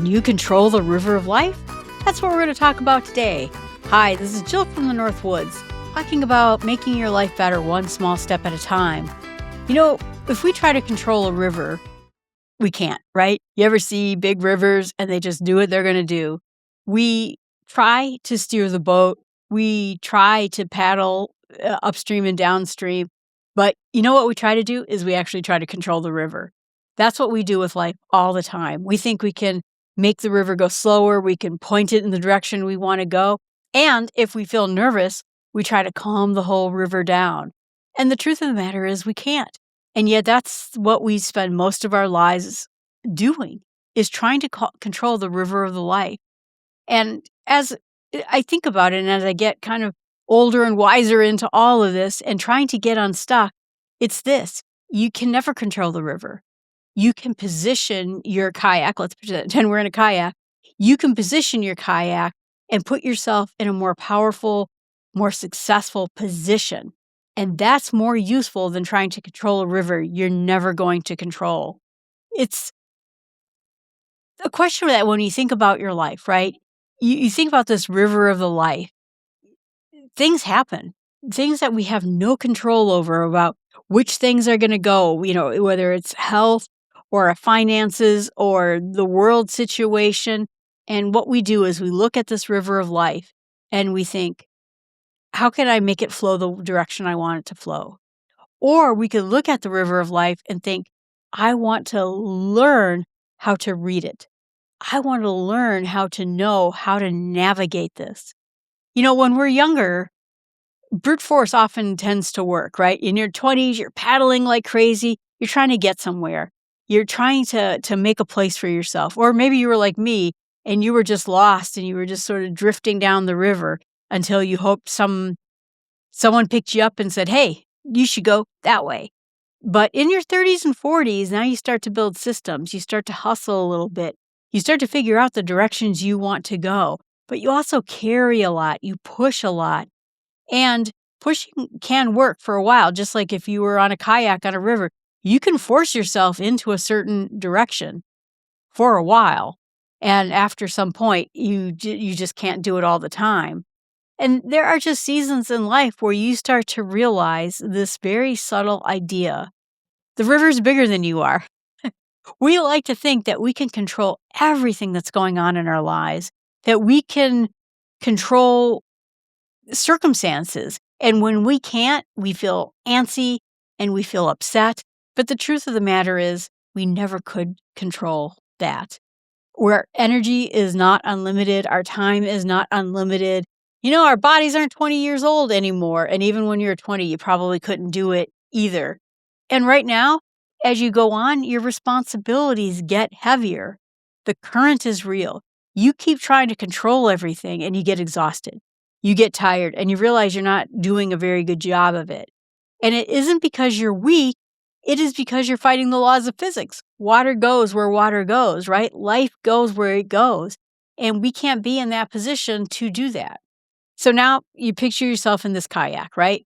you control the river of life? That's what we're going to talk about today. Hi, this is Jill from the North Woods, talking about making your life better one small step at a time. You know, if we try to control a river, we can't, right? You ever see big rivers and they just do what they're going to do? We try to steer the boat. We try to paddle upstream and downstream. But you know what we try to do is we actually try to control the river. That's what we do with life all the time. We think we can make the river go slower. We can point it in the direction we want to go. And if we feel nervous, we try to calm the whole river down. And the truth of the matter is we can't. And yet that's what we spend most of our lives doing, is trying to control the river of the life. And as I think about it, and as I get kind of older and wiser into all of this and trying to get unstuck, it's this: you can never control the river. You can position your kayak. Let's pretend we're in a kayak. You can position your kayak and put yourself in a more powerful, more successful position. And that's more useful than trying to control a river you're never going to control. It's a question that when you think about your life, right? You think about this river of the life. Things happen, things that we have no control over, about which things are going to go, whether it's health or finances or the world situation. And what we do is we look at this river of life and we think, how can I make it flow the direction I want it to flow? Or we could look at the river of life and think, I want to learn how to read it. I want to learn how to know how to navigate this. When we're younger, brute force often tends to work, right? In your 20s, you're paddling like crazy. You're trying to get somewhere. You're trying to make a place for yourself. Or maybe you were like me and you were just lost and you were just sort of drifting down the river until you hoped someone picked you up and said, hey, you should go that way. But in your 30s and 40s, now you start to build systems. You start to hustle a little bit. You start to figure out the directions you want to go. But you also carry a lot. You push a lot. And pushing can work for a while, just like if you were on a kayak on a river. You can force yourself into a certain direction for a while. And after some point, you just can't do it all the time. And there are just seasons in life where you start to realize this very subtle idea. The river's bigger than you are. We like to think that we can control everything that's going on in our lives, that we can control circumstances. And when we can't, we feel antsy and we feel upset. But the truth of the matter is, we never could control that. Where energy is not unlimited, our time is not unlimited. Our bodies aren't 20 years old anymore. And even when you're 20, you probably couldn't do it either. And right now, as you go on, your responsibilities get heavier. The current is real. You keep trying to control everything and you get exhausted. You get tired and you realize you're not doing a very good job of it. And it isn't because you're weak. It is because you're fighting the laws of physics. Water goes where water goes, right? Life goes where it goes. And we can't be in that position to do that. So now you picture yourself in this kayak, right?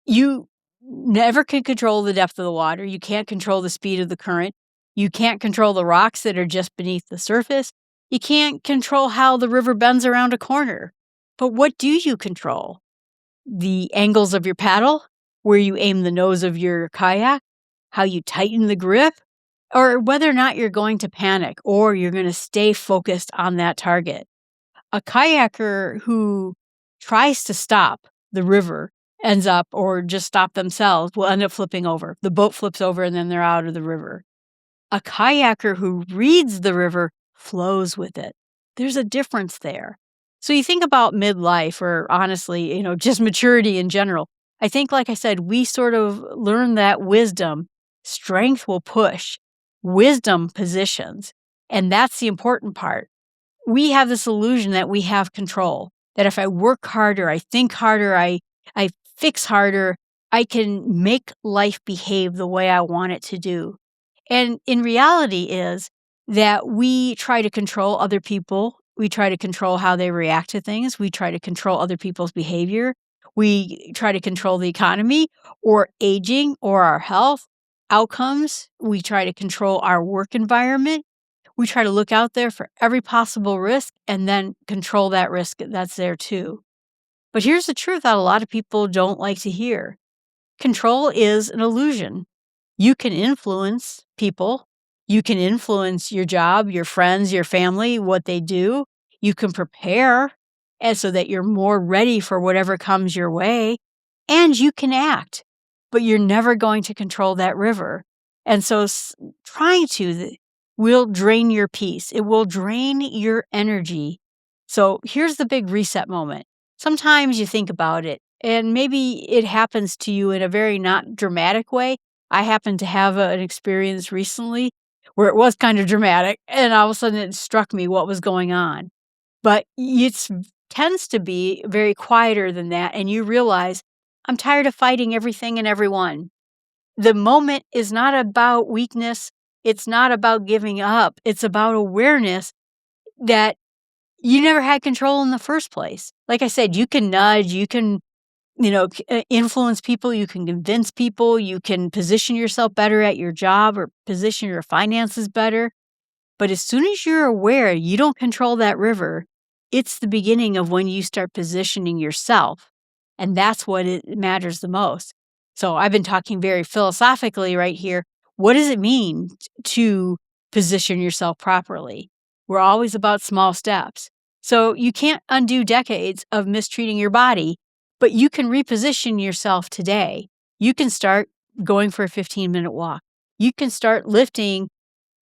You never can control the depth of the water. You can't control the speed of the current. You can't control the rocks that are just beneath the surface. You can't control how the river bends around a corner. But what do you control? The angles of your paddle, where you aim the nose of your kayak, how you tighten the grip, or whether or not you're going to panic or you're going to stay focused on that target. A kayaker who tries to stop the river ends up, or just stop themselves, will end up flipping over. The boat flips over and then they're out of the river. A kayaker who reads the river flows with it. There's a difference there. So you think about midlife, or honestly, just maturity in general. I think, like I said, we sort of learn that wisdom. Strength will push. Wisdom positions. And that's the important part. We have this illusion that we have control, that if I work harder, I think harder, I fix harder, I can make life behave the way I want it to do. And in reality is that we try to control other people. We try to control how they react to things. We try to control other people's behavior. We try to control the economy or aging or our health outcomes. We try to control our work environment. We try to look out there for every possible risk and then control that risk that's there too. But here's the truth that a lot of people don't like to hear. Control is an illusion. You can influence people. You can influence your job, your friends, your family, what they do. You can prepare and so that you're more ready for whatever comes your way. And you can act, but you're never going to control that river. And so trying to will drain your peace. It will drain your energy. So here's the big reset moment. Sometimes you think about it, and maybe it happens to you in a very not dramatic way. I happened to have an experience recently where it was kind of dramatic, and all of a sudden it struck me what was going on. But it tends to be very quieter than that, and you realize, I'm tired of fighting everything and everyone. The moment is not about weakness. It's not about giving up. It's about awareness that you never had control in the first place. Like I said, you can nudge, you can, influence people, you can convince people, you can position yourself better at your job or position your finances better. But as soon as you're aware you don't control that river, it's the beginning of when you start positioning yourself. And that's what it matters the most. So I've been talking very philosophically right here. What does it mean to position yourself properly? We're always about small steps. So you can't undo decades of mistreating your body, but you can reposition yourself today. You can start going for a 15-minute walk. You can start lifting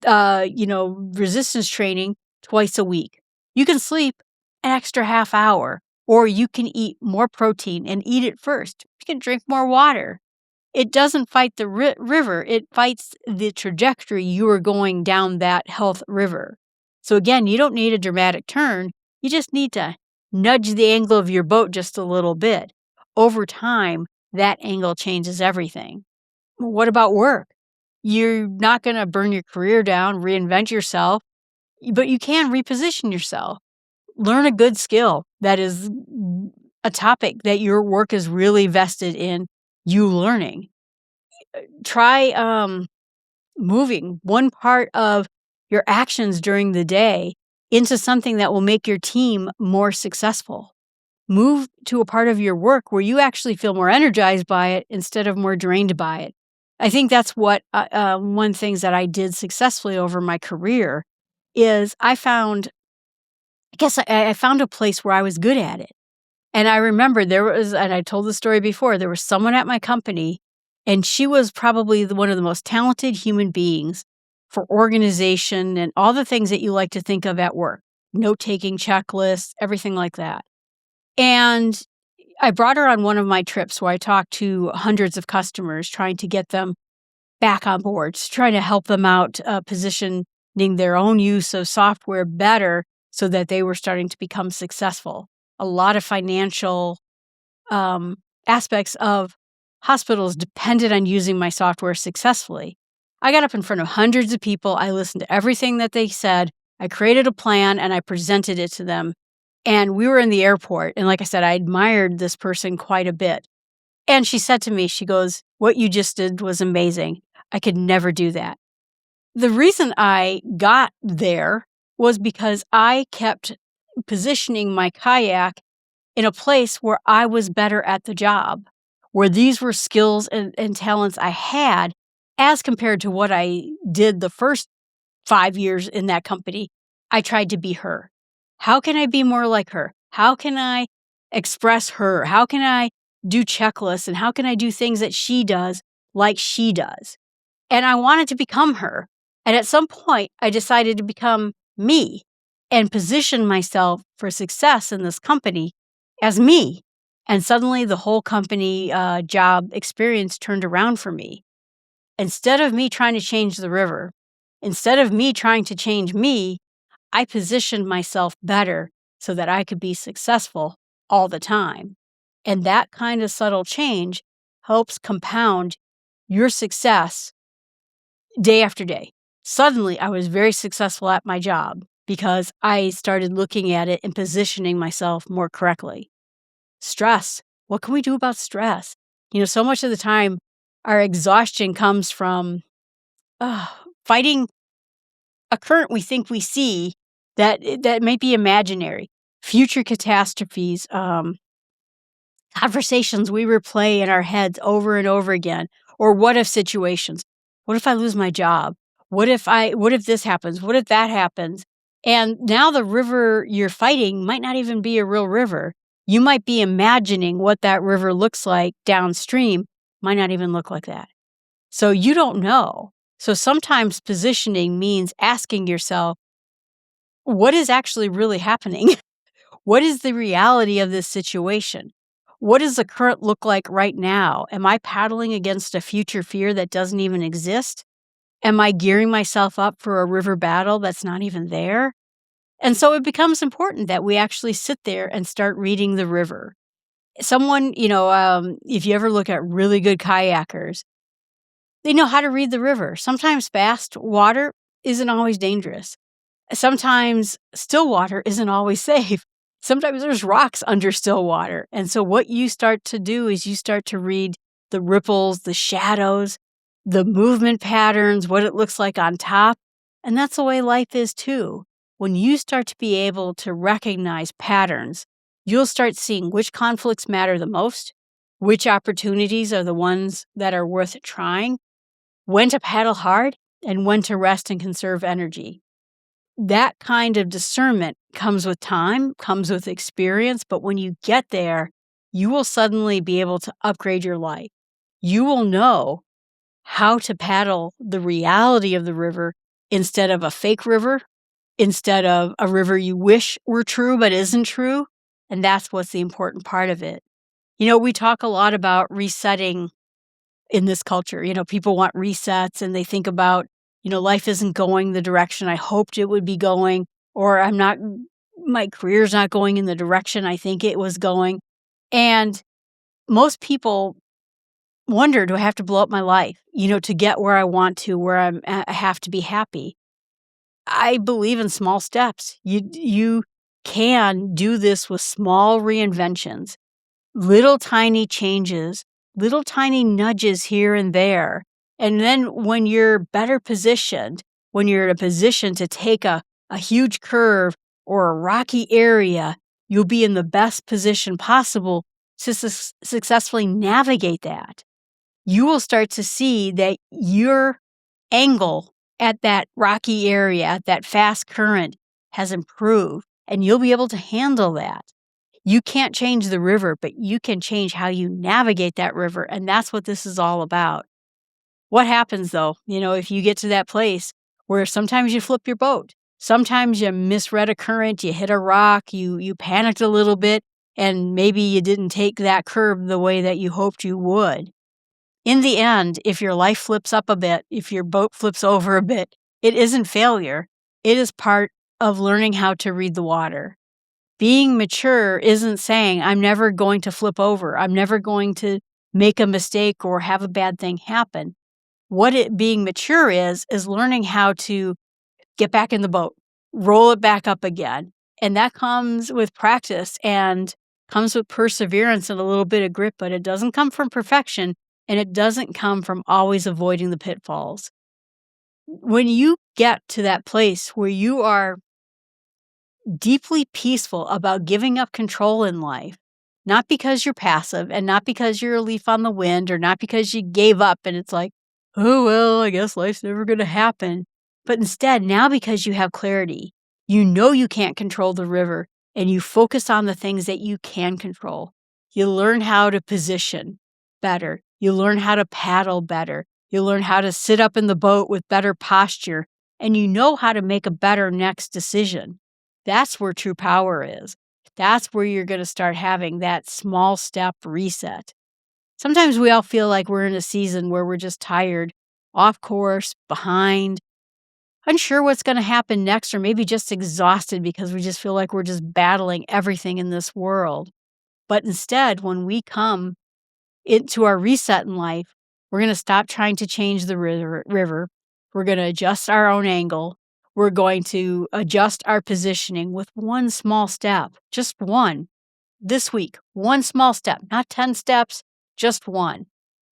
resistance training twice a week. You can sleep an extra half hour, or you can eat more protein and eat it first. You can drink more water. It doesn't fight the river. It fights the trajectory you are going down that health river. So again, you don't need a dramatic turn. You just need to nudge the angle of your boat just a little bit. Over time, that angle changes everything. What about work? You're not going to burn your career down, reinvent yourself, but you can reposition yourself. Learn a good skill that is a topic that your work is really vested in you learning. Try moving one part of your actions during the day into something that will make your team more successful. Move to a part of your work where you actually feel more energized by it instead of more drained by it. I think that's what one things that I did successfully over my career is I found a place where I was good at it. And I remember and I told the story before, there was someone at my company, and she was probably one of the most talented human beings for organization and all the things that you like to think of at work, note-taking checklists, everything like that. And I brought her on one of my trips where I talked to hundreds of customers trying to get them back on board, trying to help them out positioning their own use of software better so that they were starting to become successful. A lot of financial aspects of hospitals depended on using my software successfully. I got up in front of hundreds of people. I listened to everything that they said. I created a plan and I presented it to them. And we were in the airport. And like I said, I admired this person quite a bit. And she said to me, she goes, "What you just did was amazing. I could never do that." The reason I got there was because I kept positioning my kayak in a place where I was better at the job, where these were skills and talents I had as compared to what I did the first 5 years in that company. I tried to be her. How can I be more like her? How can I express her? How can I do checklists and how can I do things that she does like she does? And I wanted to become her. And at some point, I decided to become me and position myself for success in this company as me. And suddenly the whole company job experience turned around for me. Instead of me trying to change the river, instead of me trying to change me, I positioned myself better so that I could be successful all the time. And that kind of subtle change helps compound your success day after day. Suddenly, I was very successful at my job because I started looking at it and positioning myself more correctly. Stress. What can we do about stress? So much of the time, our exhaustion comes from fighting a current we think we see that may be imaginary, future catastrophes, conversations we replay in our heads over and over again, or what if situations. What if I lose my job? What if this happens? What if that happens? And now the river you're fighting might not even be a real river. You might be imagining what that river looks like downstream, might not even look like that. So you don't know. So sometimes positioning means asking yourself, what is actually really happening? What is the reality of this situation? What does the current look like right now? Am I paddling against a future fear that doesn't even exist? Am I gearing myself up for a river battle that's not even there? And so it becomes important that we actually sit there and start reading the river. Someone, if you ever look at really good kayakers, they know how to read the river. Sometimes fast water isn't always dangerous. Sometimes still water isn't always safe. Sometimes there's rocks under still water. And so what you start to do is you start to read the ripples, the shadows, the movement patterns, what it looks like on top. And that's the way life is too. When you start to be able to recognize patterns, you'll start seeing which conflicts matter the most, which opportunities are the ones that are worth trying, when to paddle hard, and when to rest and conserve energy. That kind of discernment comes with time, comes with experience, but when you get there, you will suddenly be able to upgrade your life. You will know how to paddle the reality of the river instead of a fake river, instead of a river you wish were true but isn't true. And that's what's the important part of it. We talk a lot about resetting in this culture. People want resets and they think about, life isn't going the direction I hoped it would be going, or my career's not going in the direction I think it was going. And most people wonder, do I have to blow up my life, to get where I want to, where I have to be happy? I believe in small steps. You can do this with small reinventions, little tiny changes, little tiny nudges here and there. And then when you're better positioned, when you're in a position to take a huge curve or a rocky area, you'll be in the best position possible to successfully navigate that. You will start to see that your angle at that rocky area, at that fast current, has improved, and you'll be able to handle that. You can't change the river, but you can change how you navigate that river, and that's what this is all about. What happens, though, if you get to that place where sometimes you flip your boat, sometimes you misread a current, you hit a rock, you panicked a little bit, and maybe you didn't take that curve the way that you hoped you would. In the end, if your life flips up a bit, if your boat flips over a bit, it isn't failure. It is part of learning how to read the water. Being mature isn't saying, I'm never going to flip over. I'm never going to make a mistake or have a bad thing happen. Being mature is learning how to get back in the boat, roll it back up again. And that comes with practice and comes with perseverance and a little bit of grit, but it doesn't come from perfection. And it doesn't come from always avoiding the pitfalls. When you get to that place where you are deeply peaceful about giving up control in life, not because you're passive and not because you're a leaf on the wind or not because you gave up and it's like, oh, well, I guess life's never going to happen. But instead, now because you have clarity, you know you can't control the river and you focus on the things that you can control. You learn how to position better. You learn how to paddle better. You learn how to sit up in the boat with better posture, and you know how to make a better next decision. That's where true power is. That's where you're going to start having that small step reset. Sometimes we all feel like we're in a season where we're just tired, off course, behind, unsure what's going to happen next, or maybe just exhausted because we just feel like we're just battling everything in this world. But instead, when we come into our reset in life, we're going to stop trying to change the river. We're going to adjust our own angle. We're going to adjust our positioning with one small step, just one. This week, one small step, not 10 steps, just one.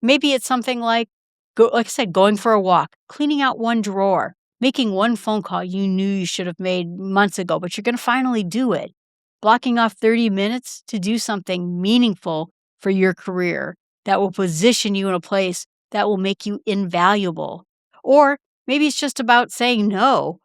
Maybe it's something like I said, going for a walk, cleaning out one drawer, Making one phone call you knew you should have made months ago, but you're going to finally do it. Blocking off 30 minutes to do something meaningful for your career that will position you in a place that will make you invaluable. Or maybe it's just about saying no.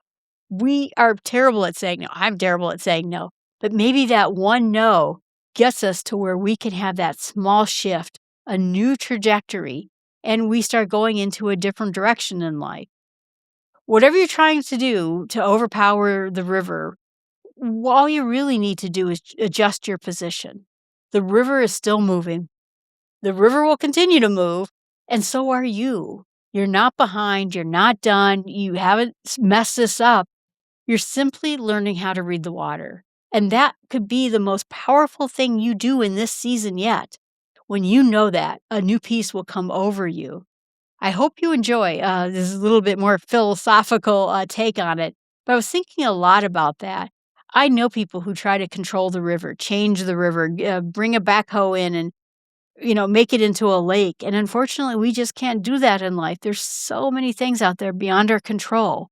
We are terrible at saying no. I'm terrible at saying no. But maybe that one no gets us to where we can have that small shift, a new trajectory, and we start going into a different direction in life. Whatever you're trying to do to overpower the river, all you really need to do is adjust your position. The river is still moving. The river will continue to move, and so are you. You're not behind. You're not done. You haven't messed this up. You're simply learning how to read the water. And that could be the most powerful thing you do in this season yet. When you know that, a new peace will come over you. I hope you enjoy this little bit more philosophical take on it. But I was thinking a lot about that. I know people who try to control the river, change the river, bring a backhoe in and make it into a lake. And unfortunately, we just can't do that in life. There's so many things out there beyond our control,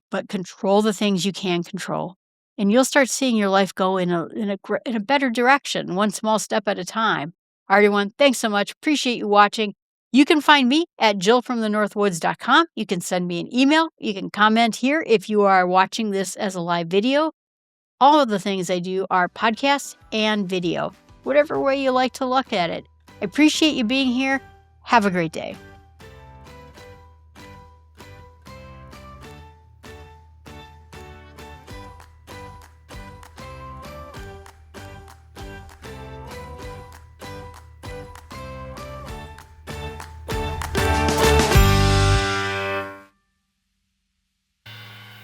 but control the things you can control. And you'll start seeing your life go in a better direction, one small step at a time. All right, everyone, thanks so much. Appreciate you watching. You can find me at jillfromthenorthwoods.com. You can send me an email. You can comment here if you are watching this as a live video. All of the things I do are podcasts and video, whatever way you like to look at it. I appreciate you being here. Have a great day.